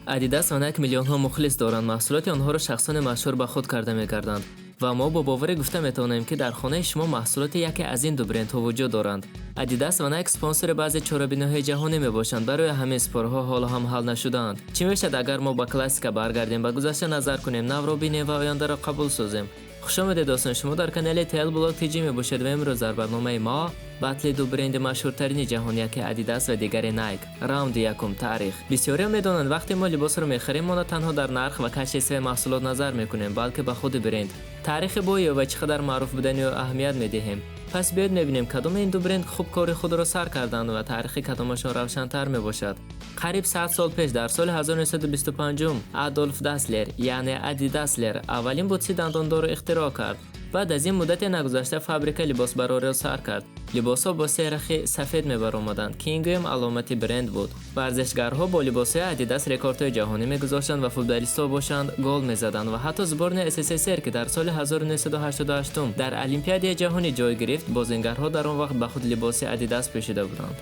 Adidas و Nike میلیون‌ها مخلص دارند. محصولات آنها را شخصان مشهور به خود کرده می‌گردند و ما با باور گفته می‌توانیم که در خانه شما محصولات یکی از این دو برندها وجود دارند. Adidas و Nike اسپانسر بعضی چهاربینی‌های جهانی میباشند. برای همه اسپورت‌ها حالا هم حل نشده‌اند. چی می‌شود اگر ما با کلاسیک برگردیم، به گذشته نظر کنیم، نو را ببینیم و آینده را قبول سازیم؟ خوش آمدید دوستان، شما در کانال تل بلاگ تیجی میباشید و امروز در برنامه ما بطل دو برند مشهورترین جهانی که ادیداس و دیگر نایک. راوند یکم. تاریخ. بسیاری میدونند وقتی ما لباس رو میخریم ما نه تنها در نرخ و کشف محصولات نظر میکنیم، بلکه به خود برند، تاریخ بوی و چقدر معروف بودن و اهمیت میدهیم. پس بیاید ببینیم کدام این دو برند خوب کار خود را سر کردند و تاریخ کدامشان روشن‌تر میباشد. قریب 100 سال پیش در سال 1925 آدولف داسلر یعنی ادیداسلر اولین بوتسی دنداندار را اختراع کرد. بعد از این مدت نگذشته فابریکه لباس برای را سر کرد. لباس‌ها با سرخ سفید می‌برآمدند که این گویم علامت برند بود. ورزشکارها با لباس‌های ادیداس رکوردهای جهانی می‌گذاشتند و فوتبالیست‌ها باشند گل می‌زدند و حتی زبان SSSR که در سال 1988 در المپیاد جهانی جای گرفت، بازیگرها در آن وقت به خود لباس ادیداس پوشیده بودند.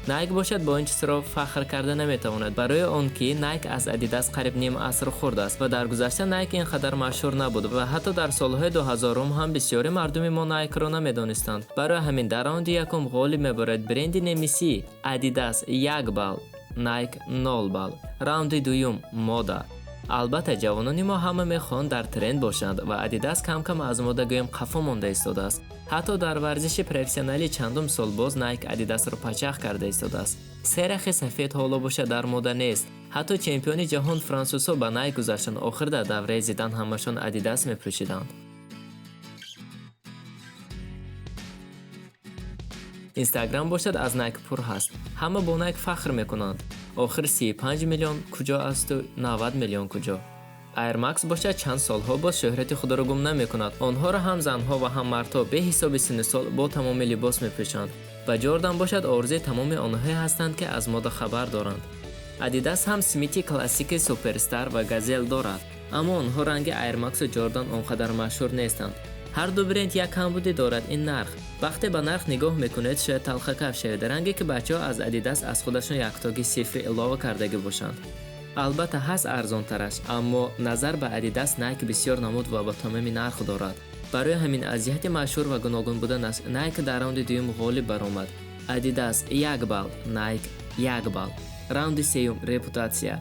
نایک باشد با این چیز را فخر کرده نمیتواند، برای آنکه نایک از ادیداس قریب نیم عصر خورده است و در گذشته نایک اینقدر مشهور نبود و حتی در سالهای 2000 هم بسیاری مردم ما نایک را نمیدانستند. برای همین در راوند یکم غالب میبرد برند نمیسی ادیداس 1 بال، نایک 0 بال. راوند دوم مودا. البته جوانان ما همه میخوان در ترند باشند و ادیداس کم کم از مودا گویم قفا مانده ایستاده است. حتی در ورزش پروفسیونالی چندم سال باز نایک ادیداس را پچق کرده ایستاده است. سرخ سفید حالا باشه در مودا نیست. حتی چمپیون جهان فرانسوسا با نایک گذاشتن، آخر در دوره زیدان همشون ادیداس میپوشیدند. اینستاگرام باشد از نایک پر هست. همه با نایک فخر میکنند. آخر 35 میلیون کجا است و 90 میلیون کجا؟ ایر مکس باشد چند سالها باز شهرت خود را گم نمیکند. آنها را هم زنها و هم مردها به حساب سن سال با تمام لباس میپوشند. و جردن باشد آرزوی تمام آنها هستند که از مودا خبر دارند. ادیداس هم سمیتی کلاسیک سوپرستار و گازل دارد، اما آنها رنگ ایر مکس و جردن آنقدر مشهور نیستند. هر دو برند یک کمبودی دارد، این نرخ. وقتی به نرخ نگاه میکنید شاید تلخ کف شوید، رنگی که بچه‌ها از ادیداس از خودشون یک تاگی صفر علاوه کردگی باشند. البته هست ارزان ترش، اما نظر به ادیداس نایک بسیار نمود و با تمام نرخ دارد. برای همین از جهت مشهور و گوناگون بودن است نایک در راوند دوم غالب برآمد. ادیداس 1 بال، نایک 1 بال. راوند سوم رپوتاسیا.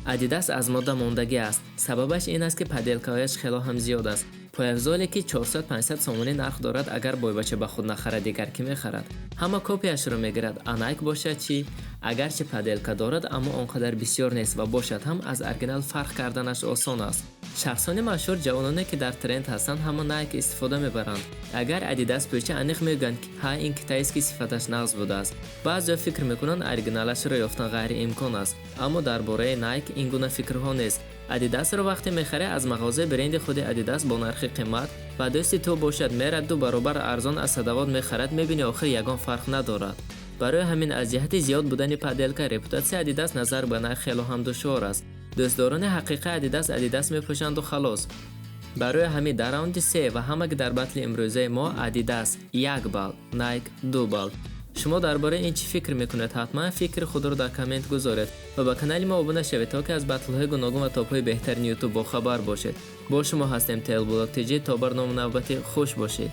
ادیداس از مودا ماندگی است. سببش این است که پدیدکاریش خیلی هم زیاد است. پایرزالی که 400-500 سومانی نرخ دارد، اگر بای بچه به خود نخرد دیگر کی میخرد؟ همه کپیش رو میگیرد. نایک باشد چی؟ اگرچه پدیدکا دارد اما آنقدر بسیار نیست و باشد هم از اورجینال فرق کردنش آسان است. شخصان مشهور جوانانی که در ترند هستند همه نایک استفاده میبرند. اگر ادیداس پوشه انیق میگن که ها این کتایست که صفتش نقض بوده است. بعضی فکر میکنند اورجینالش را یافتن غیر امکان است، اما درباره نایک این گونه فکرها نیست. ادیداس رو وقتی میخره از مغازه برند خود ادیداس با نرخ قیمت و دوست تو باشد میرد دو برابر ارزان از صدوات میخرد، میبینی آخر یگان فرق ندارد. برای همین از جهت زیاد بودن پدیدکا رپوتاسیون ادیداس نظر به نرخ خیلی هم دشوار است. دوستداران حقیقی ادیداس میپوشند و خلاص. برای همین در راوند 3 و همه در بطل امروزه ما ادیداس 1 بال، نایک 2 بال. شما درباره این چی فکر میکنید؟ حتما فکر خود رو در کامنت گذارید و با کانال ما ابونه شوید تا که از بطل های گوناگون و تاپ های بهترین یوتیوب با خبر باشید. با شما هستیم تل بلاگ تیجی. تا برنامه نوبتی خوش باشید.